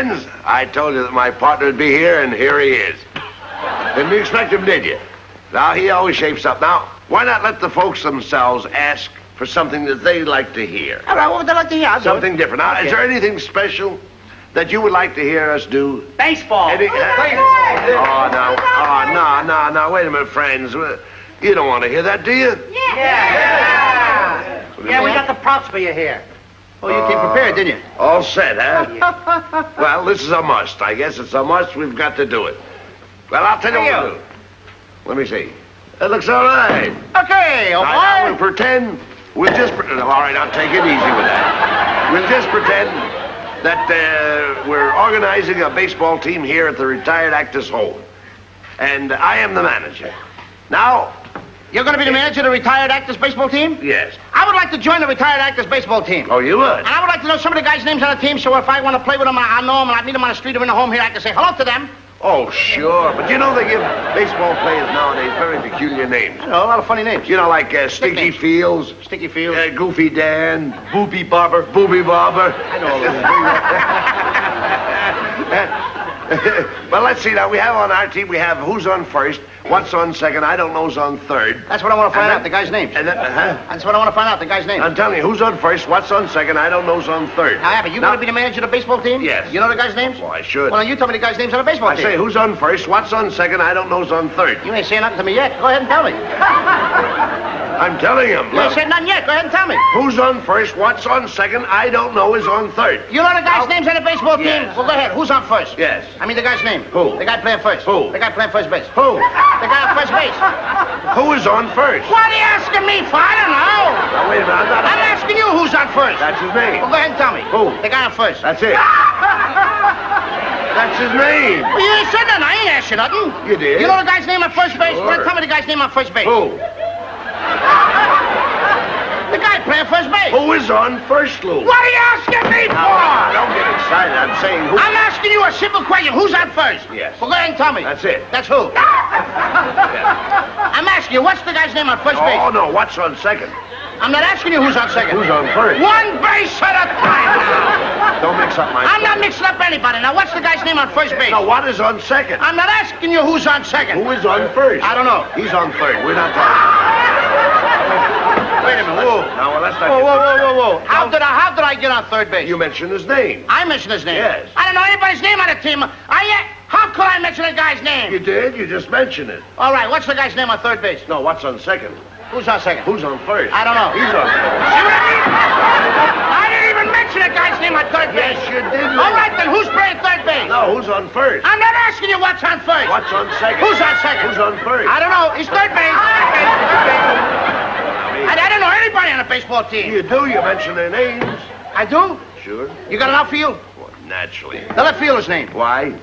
friends, I told you that my partner would be here, and here he is. Didn't you expect him, did you? Now, he always shapes up. Now, why not let the folks themselves ask for something that they'd like to hear? All right, what would they like to hear? I'll do Something it. different. Now, Okay. is there anything special that you would like to hear us do? Baseball. No, wait a minute, friends. You don't want to hear that, do you? Yeah, we got the props for you here. Oh, you came prepared, didn't you? All set, huh? Well, this is a must. I guess it's a must. We've got to do it. Well, I'll tell you what we'll do. Let me see. It looks all right. Okay, all Now, right. we'll pretend. All right, I'll take it easy with that. We'll just pretend that we're organizing a baseball team here at the retired actors' home. And I am the manager. Now... You're going to be the manager of the retired actors baseball team? Yes. I would like to join the retired actors baseball team. Oh, you would? And I would like to know some of the guys' names on the team, so if I want to play with them, I'll know them, and I meet them on the street or in the home here, I can say hello to them. Oh, sure. But you know they give baseball players nowadays very peculiar names. You know, a lot of funny names. You know, like Sticky Nicknames. Fields. Sticky Fields. Goofy Dan. Boopy Bobber. Booby Bobber. I know all those. Well, let's see now. We have on our team, we have who's on first, what's on second, I don't know's on third. That's what I want to find And out, the guys' names. And then, That's what I want to find out, the guys' names. I'm telling you, who's on first, what's on second, I don't know's on third. Now, Abbott, you want to be the manager of the baseball team? Yes. You know the guys' names? Well, I should. Well, then you tell me the guys' names on the baseball I team. say, who's on first, what's on second, I don't know's on third. You ain't saying nothing to me yet. Go ahead and tell me. I'm telling him. You ain't said nothing yet. Go ahead and tell me. Who's on first, what's on second, I don't know is on third. You know the guys' names on the baseball team? Yes. Well, go ahead. Who's on first? Yes. I mean the guy's name. Who? The guy playing first. Who? The guy playing first base. Who? The guy on first base. Who is on first? What are you asking me for? I don't know. Now, wait a minute, I'm asking you who's on first. That's his name. Well, go ahead and tell me. Who? The guy on first. That's it. That's his name. Well, you ain't said nothing. I ain't asked you nothing. You did. You know the guy's name on first base? Sure. Well, tell me the guy's name on first base. Who? The guy playing first base. Who is on first, Lou? What are you asking me for? Now, don't get excited. I'm saying who. I'm asking you a simple question. Who's on first? Yes. Well, go ahead and tell me. That's it. That's who? I'm asking you, what's the guy's name on first base? Oh, no. What's on second? I'm not asking you who's on second. Who's on first? One base at a time now. Don't mix up my... I'm not mixing up anybody. Now, what's the guy's name on first base? No, what is on second? I'm not asking you who's on second. Who is on first? I don't know. He's on third. We're not talking. Wait a minute. Whoa. No, well, that's not... Whoa. How did I get on third base? You mentioned his name. I mentioned his name. Yes. I don't know anybody's name on the team. How could I mention a guy's name? You did. You just mentioned it. All right, what's the guy's name on third base? No, what's on second? Who's on second? Who's on first? I don't know. He's on first. See what I mean? I didn't even mention a guy's name on third base. Yes, you did. All right, then who's playing third base? No, who's on first? I'm not asking you what's on first. What's on second? Who's on second? Who's on first? I don't know. He's third base. I don't know anybody on a baseball team. You do. You mention their names. I do? Sure. You got an outfield? Well, naturally. The left fielder's name. Why?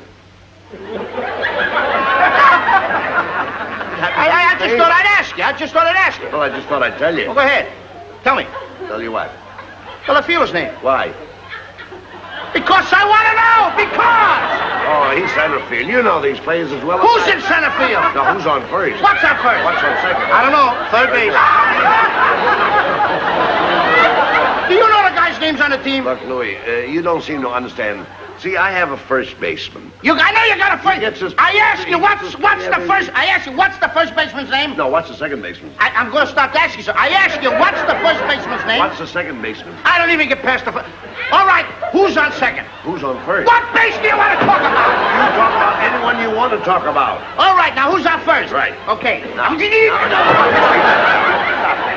I just thought I'd ask you. I just thought I'd ask you. Well, I just thought I'd tell you. Well, go ahead. Tell me. Tell you what? The left fielder's name. Why? Because I want to know. Because. Oh, he's center field. You know these players as well as Who's I. in center field? No, who's on first? What's on first? What's on second? I don't know. Third base. Do you know the guys' names on the team? Look, Louis, you don't seem to understand. See, I have a first baseman. I know you got a first. He gets his- I asked you what's the first. I asked you what's the first baseman's name. No, what's the second baseman? I'm going to stop asking you. So I asked you what's the first baseman's name. What's the second baseman? I don't even get past the first. All right, who's on second? Who's on first? What base do you want to talk about? You talk about anyone you want to talk about. All right, now who's on first? Right. Okay. No.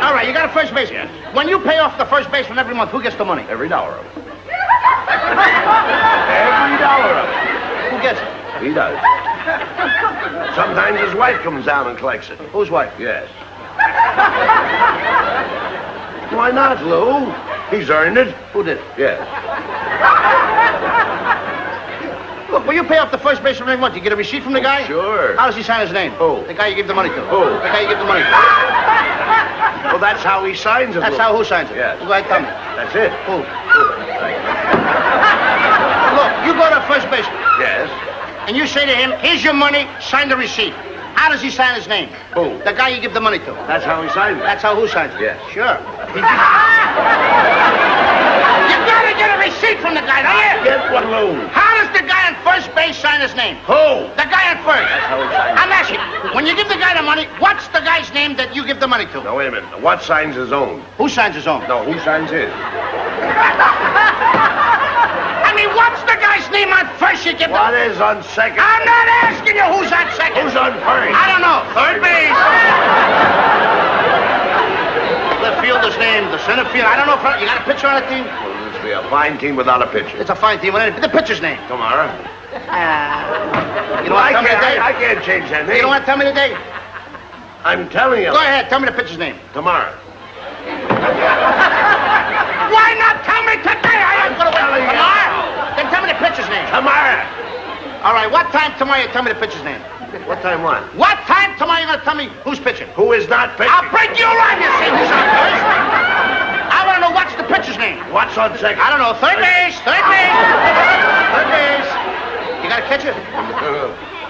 All right, you got a first baseman. Yes. When you pay off the first baseman every month, who gets the money? Every dollar of it. Every dollar of it. Who gets it? He does. Sometimes his wife comes down and collects it. Whose wife? Yes. Why not, Lou? He's earned it. Who did it? Yes. Look, when you pay off the first baseman every month, you get a receipt from the guy? Sure. How does he sign his name? Who? The guy you give the money to. Who? The guy you give the money to. Well, that's how he signs it. That's Lou. how who signs it? Yes. Well, go ahead, tell me. That's it. Who? Look, you go to first baseman, Yes. and you say to him, here's your money, sign the receipt. How does he sign his name? Who? The guy you give the money to. That's how he signs it. That's how who signs it? Yes. Sure. You gotta get a receipt from the guy, don't you? Get one, Lou. How does the guy on first base sign his name? Who? The guy on first. That's how he signs. I'm asking, when you give the guy the money, what's the guy's name that you give the money to? Now, wait a minute. What signs his own? Who signs his own? No, who signs his? I mean, what's the guy's name on first you give the... What is on second? I'm not asking you who's on second. Who's on first? I don't know. Third base. Left fielder's name, the center field. I don't know if you got a pitcher on the team. Well, this will be a fine team without a pitcher. It's a fine team. The pitcher's name. Tomorrow. You don't want to tell me the day? I can't change that name. You don't want to tell me the day? I'm telling you. Go ahead. Tell me the pitcher's name. Tomorrow. Why not tell me today? I ain't going to wait tomorrow. Then tell me the pitcher's name. Tomorrow. All right. What time tomorrow you tell me the pitcher's name? What time what? What time tomorrow you going to tell me who's pitching? Who is not pitching? I'll break you right, you see who's on first. I want to know what's the pitcher's name. What's on second? I don't know. Third base. Third base. Third base. You got a catcher?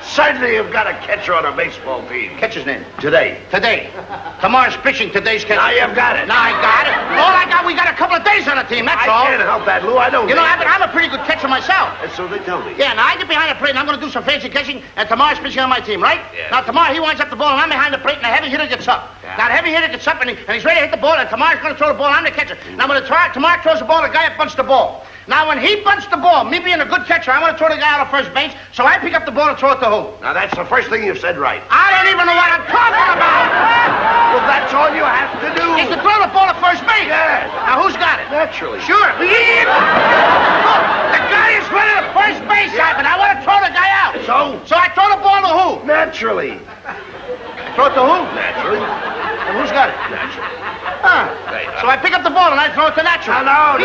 Certainly you've got a catcher on a baseball team. Catcher's name. Today. Today. Tomorrow's pitching. Today's catcher. Now you've got it. Now I got it. All I got, we got a couple of days on the team. That's all. I can't help that, Lou. I don't. You know, I'm a pretty good catcher myself. So they tell me. Yeah, now I get behind the plate and I'm going to do some fancy catching, and tomorrow's pitching on my team, right? Yeah. Now tomorrow he winds up the ball and I'm behind the plate and the heavy hitter gets up. Yeah. Now the heavy hitter gets up and he's ready to hit the ball, and tomorrow's going to throw the ball. I'm the catcher. Now when tomorrow throws the ball, the guy up bunts the ball. Now when he bunts the ball, me being a good catcher, I want to throw the guy out of first base, so I pick up the ball and throw it to who? Now that's the first thing you've said right. I don't even know what I'm talking about. Well, that's all you have to do. Is to throw the ball to first base. Yes. Now who's got it? Naturally. Sure. Look, the guy is running to first base, but I want to throw the guy out. So I throw the ball to who? Naturally. Throw it to who? Naturally. And who's got it? Naturally. Huh. So I pick up the ball and I throw it to Natural. No.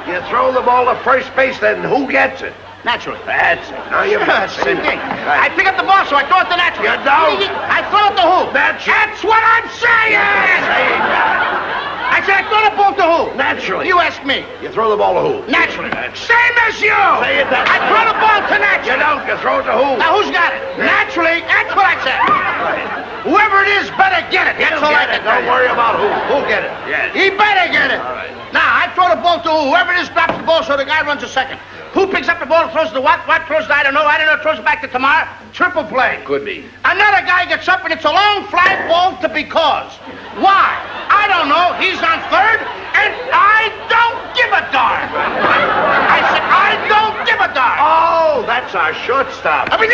You throw the ball to first base, then who gets it? Naturally. That's it. Now you've got Same thing. Right. I pick up the ball, so I throw it to Natural. You don't. I throw it to who? Natural. That's what I'm saying! Saying that. I said I throw the ball to who? Naturally. You ask me. You throw the ball to who? Naturally. Same as you! Say it that I throw the ball to Natural. You don't. You throw it to who? Now who's got it? Naturally. That's what I said. Right. Whoever it is better get it. That's all I Get can it. Don't worry about who. Who'll get it? Yes. He better get it. All right. Now, I throw the ball to whoever it is drops the ball so the guy runs a second. Who picks up the ball and throws to what? What throws to I don't know. Throws it back to Tamar. Triple play. Could be. Another guy gets up and it's a long fly ball to because. Why? I don't know. He's on third and I don't give a darn. I said, I don't give a darn. Oh, that's our shortstop. I mean,